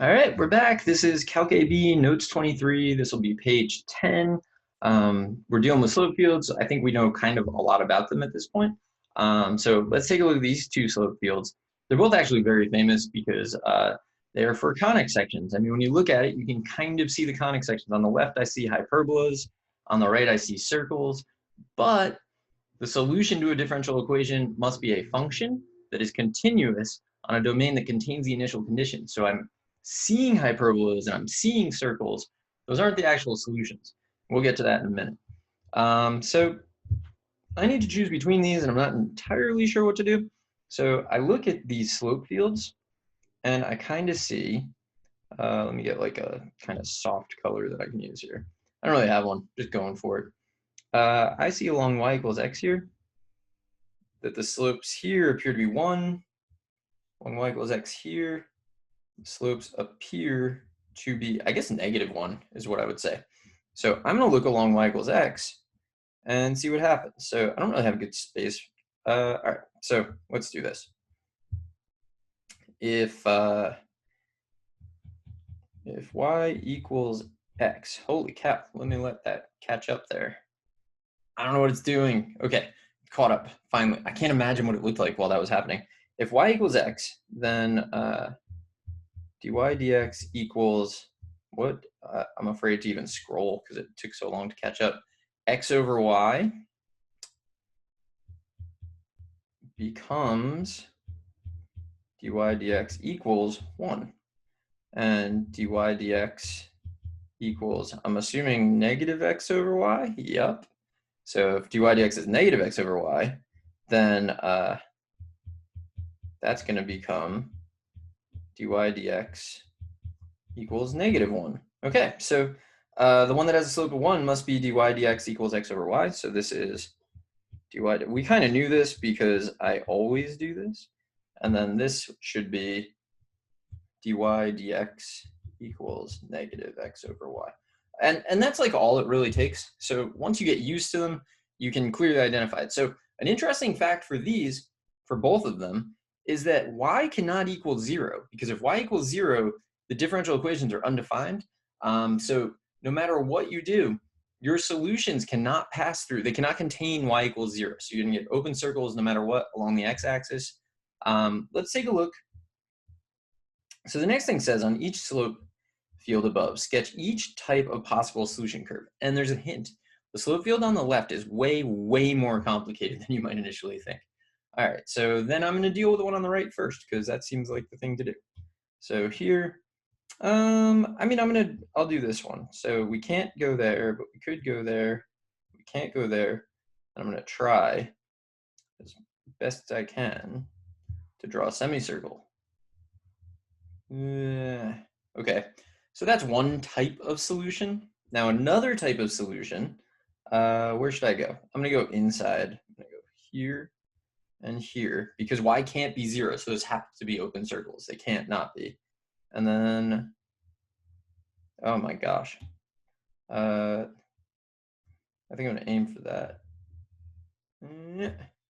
All right, we're back. This is Calc AB Notes 23. This will be page 10. We're dealing with slope fields. I think we know kind of a lot about them at this point. So let's take a look at these two slope fields. They're both actually very famous because they're for conic sections. I mean, when you look at it, you can kind of see the conic sections. On the left, I see hyperbolas. On the right, I see circles. But the solution to a differential equation must be a function that is continuous on a domain that contains the initial condition. So I'm seeing hyperbolas and I'm seeing circles. Those aren't the actual solutions. We'll get to that in a minute. So I need to choose between these and I'm not entirely sure what to do. So I look at these slope fields and I kind of see, let me get like a kind of soft color that I can use here. I don't really have one, just going for it. I see along y equals x here that the slopes here appear to be 1. Along y equals x here, the slopes appear to be, I guess, -1 is what I would say. So I'm going to look along y equals x and see what happens. So I don't really have good space. All right, so let's do this. If y equals x, holy cow, let me let that catch up there. I don't know what it's doing. Okay, caught up, finally. I can't imagine what it looked like while that was happening. If y equals x, then dy dx equals what? I'm afraid to even scroll because it took so long to catch up. X over y becomes dy dx equals 1. And dy dx equals, I'm assuming, negative x over y? Yep. So if dy dx is negative x over y, then that's going to become dy dx equals -1. Okay, so the one that has a slope of 1 must be dy dx equals x over y. So this is dy. We kind of knew this because I always do this. And then this should be dy dx equals -x over y. And that's like all it really takes. So once you get used to them, you can clearly identify it. So an interesting fact for these, for both of them, is that y cannot equal 0, because if y equals 0, the differential equations are undefined. So no matter what you do, your solutions cannot pass through. They cannot contain y equals 0. So you're going to get open circles no matter what along the x-axis. Let's take a look. So the next thing says, on each slope field above, sketch each type of possible solution curve. And there's a hint. The slope field on the left is way, way more complicated than you might initially think. All right, so then I'm going to deal with the one on the right first, because that seems like the thing to do. So here, I mean, I'll do this one. So we can't go there, but we could go there. We can't go there. And I'm going to try as best I can to draw a semicircle. Okay, so that's one type of solution. Now another type of solution, where should I go? I'm gonna go inside. I'm gonna go here and here, because y can't be 0, so those have to be open circles. They can't not be. And then, oh my gosh. I think I'm gonna aim for that.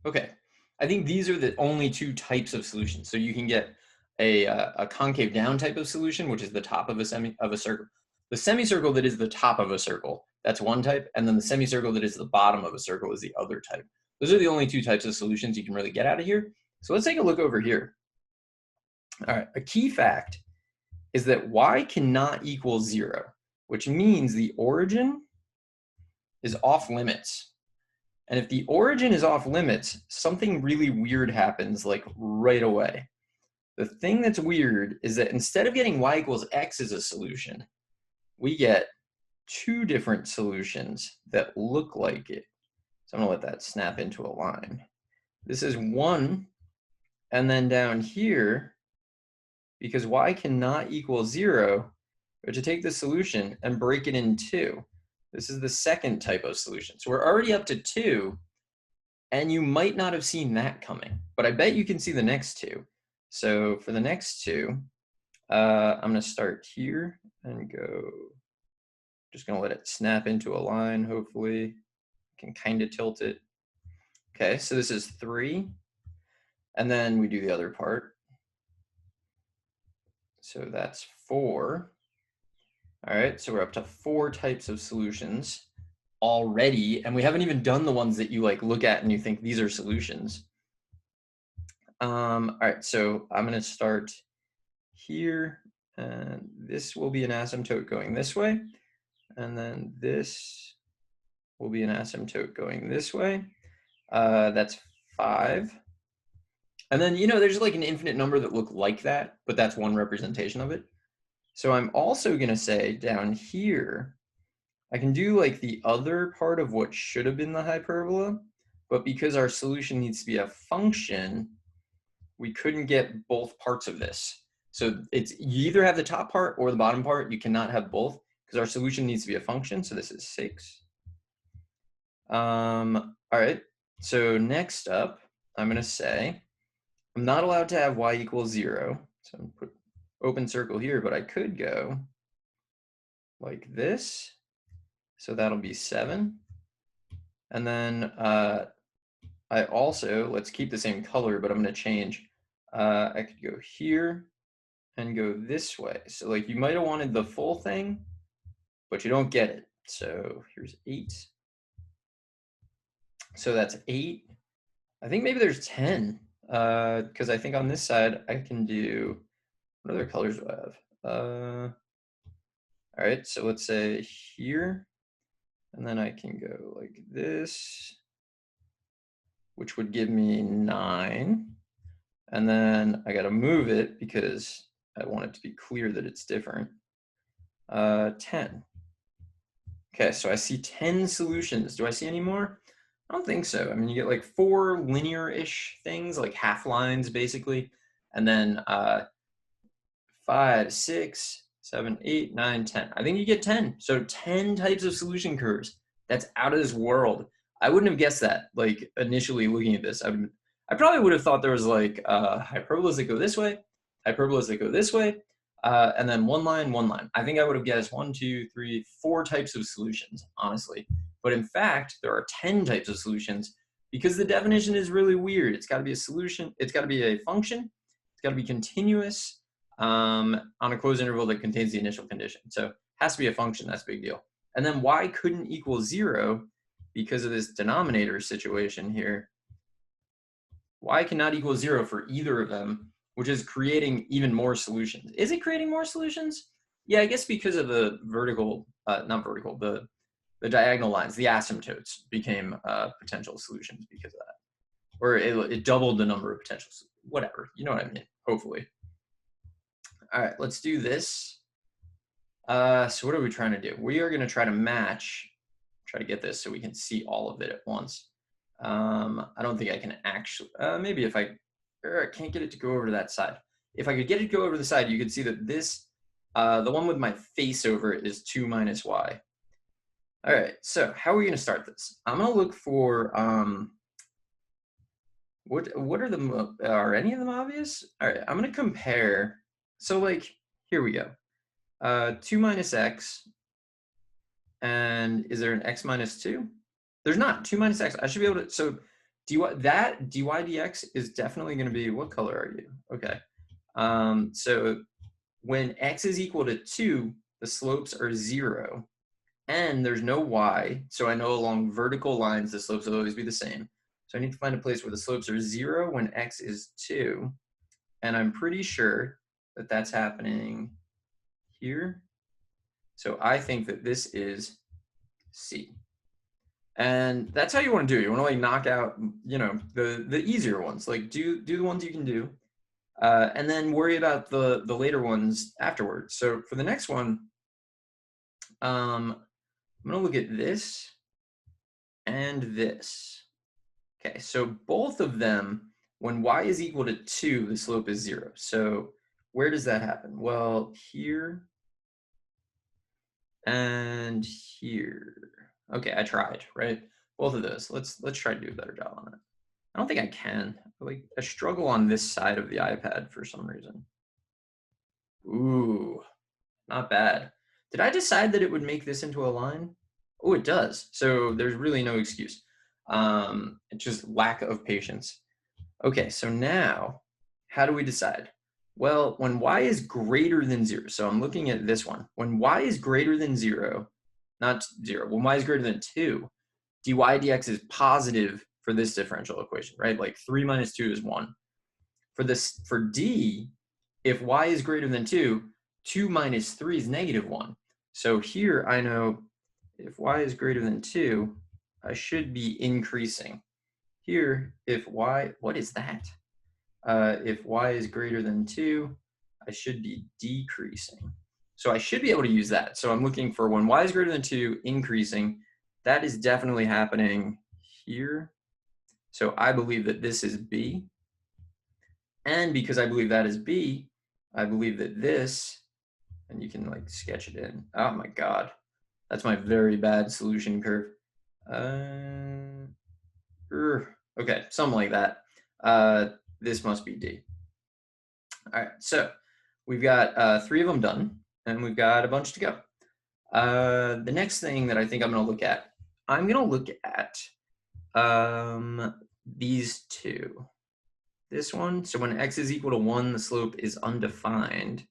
Okay, I think these are the only two types of solutions. So you can get a concave down type of solution, which is the top of a circle. The semicircle that is the top of a circle, that's one type, and then the semicircle that is the bottom of a circle is the other type. Those are the only two types of solutions you can really get out of here. So let's take a look over here. All right, a key fact is that y cannot equal 0, which means the origin is off limits. And if the origin is off limits, something really weird happens like right away. The thing that's weird is that instead of getting y equals x as a solution, we get two different solutions that look like it. So I'm going to let that snap into a line. This is 1, and then down here, because y cannot equal 0, we have to take the solution and break it in 2. This is the second type of solution. So we're already up to 2, and you might not have seen that coming, but I bet you can see the next 2. So for the next 2, I'm going to start here and go, just going to let it snap into a line, hopefully. I can kind of tilt it. Okay, so this is 3. And then we do the other part. So that's 4. All right, so we're up to 4 types of solutions already, and we haven't even done the ones that you like look at and you think these are solutions. All right, so I'm going to start here, and this will be an asymptote going this way, and then this will be an asymptote going this way. That's 5. And then, there's like an infinite number that look like that, but that's one representation of it. So I'm also going to say down here, I can do like the other part of what should have been the hyperbola, but because our solution needs to be a function, we couldn't get both parts of this. So you either have the top part or the bottom part. You cannot have both because our solution needs to be a function. So this is 6. All right. So next up, I'm going to say I'm not allowed to have y equals 0. So I'm going to put open circle here, but I could go like this. So that'll be 7. And then I also, let's keep the same color, but I'm going to change. I could go here and go this way. So like you might have wanted the full thing, but you don't get it. So here's 8. So that's 8. I think maybe there's 10 because I think on this side I can do, what other colors do I have? All right, so let's say here, and then I can go like this, which would give me 9. And then I got to move it because I want it to be clear that it's different. 10. Okay, so I see 10 solutions. Do I see any more? I don't think so. I mean, you get like 4 linear-ish things, like half lines basically, and then 5, 6, 7, 8, 9, 10. I think you get 10. So 10 types of solution curves. That's out of this world. I wouldn't have guessed that, like initially looking at this. I probably would have thought there was like hyperbolas that go this way, hyperbolas that go this way, and then one line, one line. I think I would have guessed 1, 2, 3, 4 types of solutions, honestly. But in fact, there are 10 types of solutions because the definition is really weird. It's got to be a solution. It's got to be a function. It's got to be continuous on a closed interval that contains the initial condition. So it has to be a function. That's a big deal. And then y couldn't equal 0 because of this denominator situation here. Y cannot equal 0 for either of them, which is creating even more solutions. Is it creating more solutions? Yeah, I guess because of the vertical, not vertical, the diagonal lines, the asymptotes became potential solutions because of that. Or it doubled the number of potentials. Whatever, you know what I mean, hopefully. All right, let's do this. So what are we trying to do? We are going to try to get this so we can see all of it at once. I don't think I can actually, maybe if I can't get it to go over to that side. If I could get it to go over to the side, you could see that this, the one with my face over it is 2 minus y. All right, so how are we going to start this? I'm going to look for, what are any of them obvious? All right, I'm going to compare. So like, here we go. 2 minus x, and is there an x minus 2? There's not. 2 minus x. I should be able to, so dy dx is definitely going to be, what color are you? Okay. So when x is equal to 2, the slopes are 0, and there's no y, so I know along vertical lines the slopes will always be the same. So I need to find a place where the slopes are 0 when x is 2, and I'm pretty sure that that's happening here. So I think that this is C. And that's how you want to do it. You want to like knock out, the easier ones. Like do the ones you can do, and then worry about the later ones afterwards. So for the next one, I'm gonna look at this and this. Okay, so both of them, when y is equal to 2, the slope is 0. So where does that happen? Well, here and here. Okay, I tried, right? Both of those. Let's try to do a better job on it. I don't think I can. I struggle on this side of the iPad for some reason. Ooh, not bad. Did I decide that it would make this into a line? Oh, it does. So there's really no excuse. It's just lack of patience. Okay, so now, how do we decide? Well, when y is greater than 0, so I'm looking at this one. When y is greater than 0, not 0, when y is greater than 2, dy dx is positive for this differential equation, right? Like 3 minus 2 is 1. For d, if y is greater than 2, 2 minus 3 is negative 1. So here I know if y is greater than 2, I should be increasing. Here, if y, what is that? If y is greater than 2, I should be decreasing. So I should be able to use that. So I'm looking for when y is greater than 2, increasing. That is definitely happening here. So I believe that this is b. And because I believe that is b, I believe that this, and you can like sketch it in. Oh my God, that's my very bad solution curve. Okay, something like that. This must be D. All right, so we've got 3 of them done, and we've got a bunch to go. The next thing that I think I'm going to look at, I'm going to look at these two. This one, so when x is equal to 1, the slope is undefined.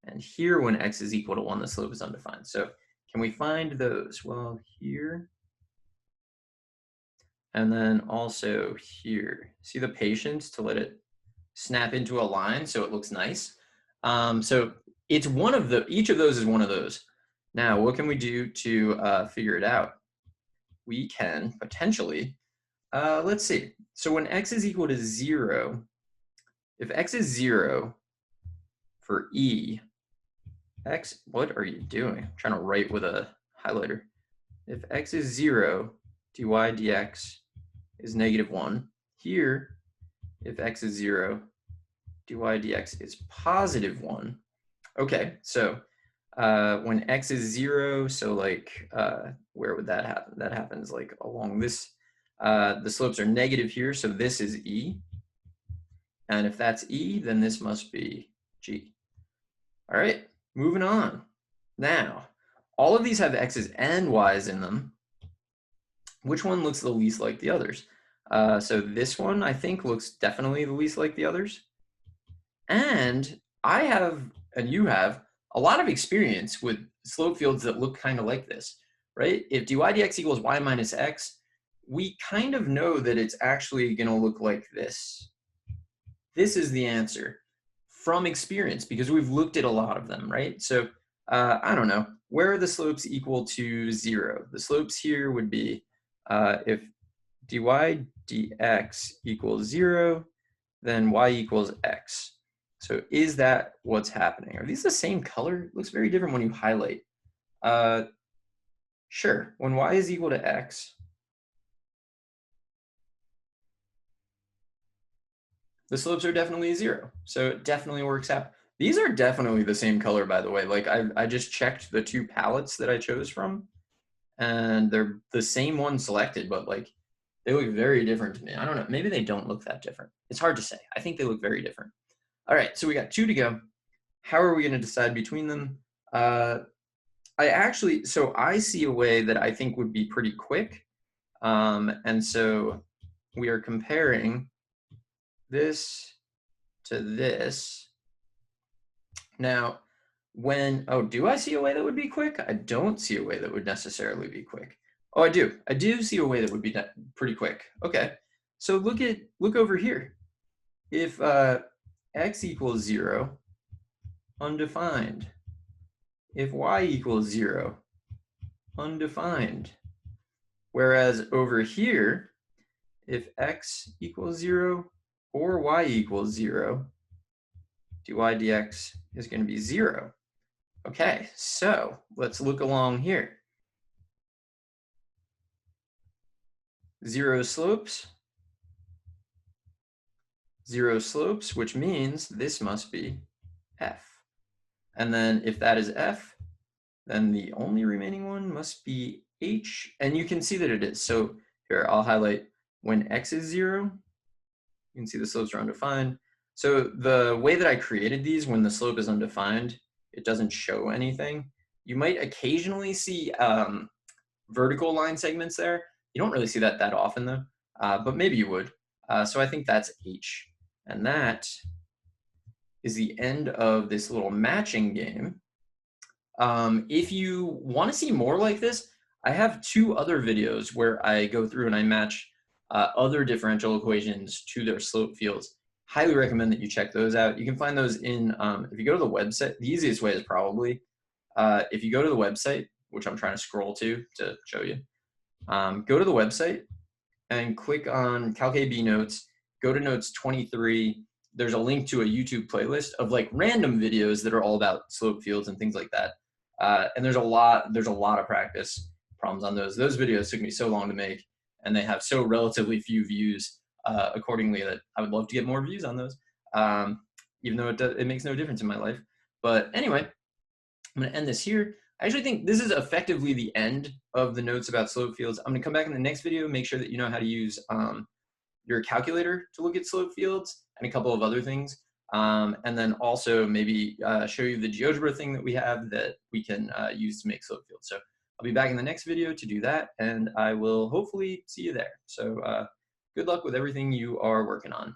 And here, when x is equal to 1, the slope is undefined. So can we find those? Well, here. And then also here. See the patience to let it snap into a line so it looks nice. So it's one of the, each of those is one of those. Now, what can we do to figure it out? We can potentially, let's see. So when x is equal to 0, if x is 0 for e, x, what are you doing? I'm trying to write with a highlighter. If x is 0, dy dx is negative 1. Here, if x is 0, dy dx is positive 1. Okay, so when x is 0, so like where would that happen? That happens like along this. The slopes are negative here, so this is e. And if that's e, then this must be g. All right, moving on. Now, all of these have x's and y's in them. Which one looks the least like the others? So this one, I think, looks definitely the least like the others. And I have, and you have, a lot of experience with slope fields that look kind of like this, right? If dy dx equals y minus x, we kind of know that it's actually going to look like this. This is the answer from experience because we've looked at a lot of them, right? So I don't know, where are the slopes equal to 0? The slopes here would be if dy dx equals 0, then y equals x. So is that what's happening? Are these the same color? It looks very different when you highlight. Sure, when y is equal to x, the slopes are definitely 0. So it definitely works out. These are definitely the same color, by the way. Like I just checked the 2 palettes that I chose from, and they're the same one selected, but like they look very different to me. I don't know. Maybe they don't look that different. It's hard to say. I think they look very different. All right, so we got 2 to go. How are we going to decide between them? So I see a way that I think would be pretty quick. And so we are comparing this to this. Now, do I see a way that would be quick? I don't see a way that would necessarily be quick. Oh, I do. I do see a way that would be pretty quick. Okay, so look over here. If x equals 0, undefined. If y equals 0, undefined. Whereas over here, if x equals 0 or y equals 0, dy dx is going to be 0. Okay, so let's look along here. 0 slopes, 0 slopes, which means this must be f. And then if that is f, then the only remaining one must be h. And you can see that it is. So here, I'll highlight when x is 0. You can see the slopes are undefined. So the way that I created these, when the slope is undefined, it doesn't show anything. You might occasionally see vertical line segments there. You don't really see that often though, but maybe you would. So I think that's h. And that is the end of this little matching game. If you want to see more like this, I have 2 other videos where I go through and I match other differential equations to their slope fields. Highly recommend that you check those out. You can find those in, if you go to the website, the easiest way is probably, if you go to the website, which I'm trying to scroll to show you, go to the website and click on Calc AB Notes, go to notes 23. There's a link to a YouTube playlist of like random videos that are all about slope fields and things like that. And there's a lot of practice problems on those. Those videos took me so long to make, and they have so relatively few views accordingly that I would love to get more views on those, even though it makes no difference in my life. But anyway, I'm going to end this here. I actually think this is effectively the end of the notes about slope fields. I'm going to come back in the next video, make sure that you know how to use your calculator to look at slope fields and a couple of other things. And then also maybe show you the GeoGebra thing that we have that we can use to make slope fields. So I'll be back in the next video to do that, and I will hopefully see you there. So good luck with everything you are working on.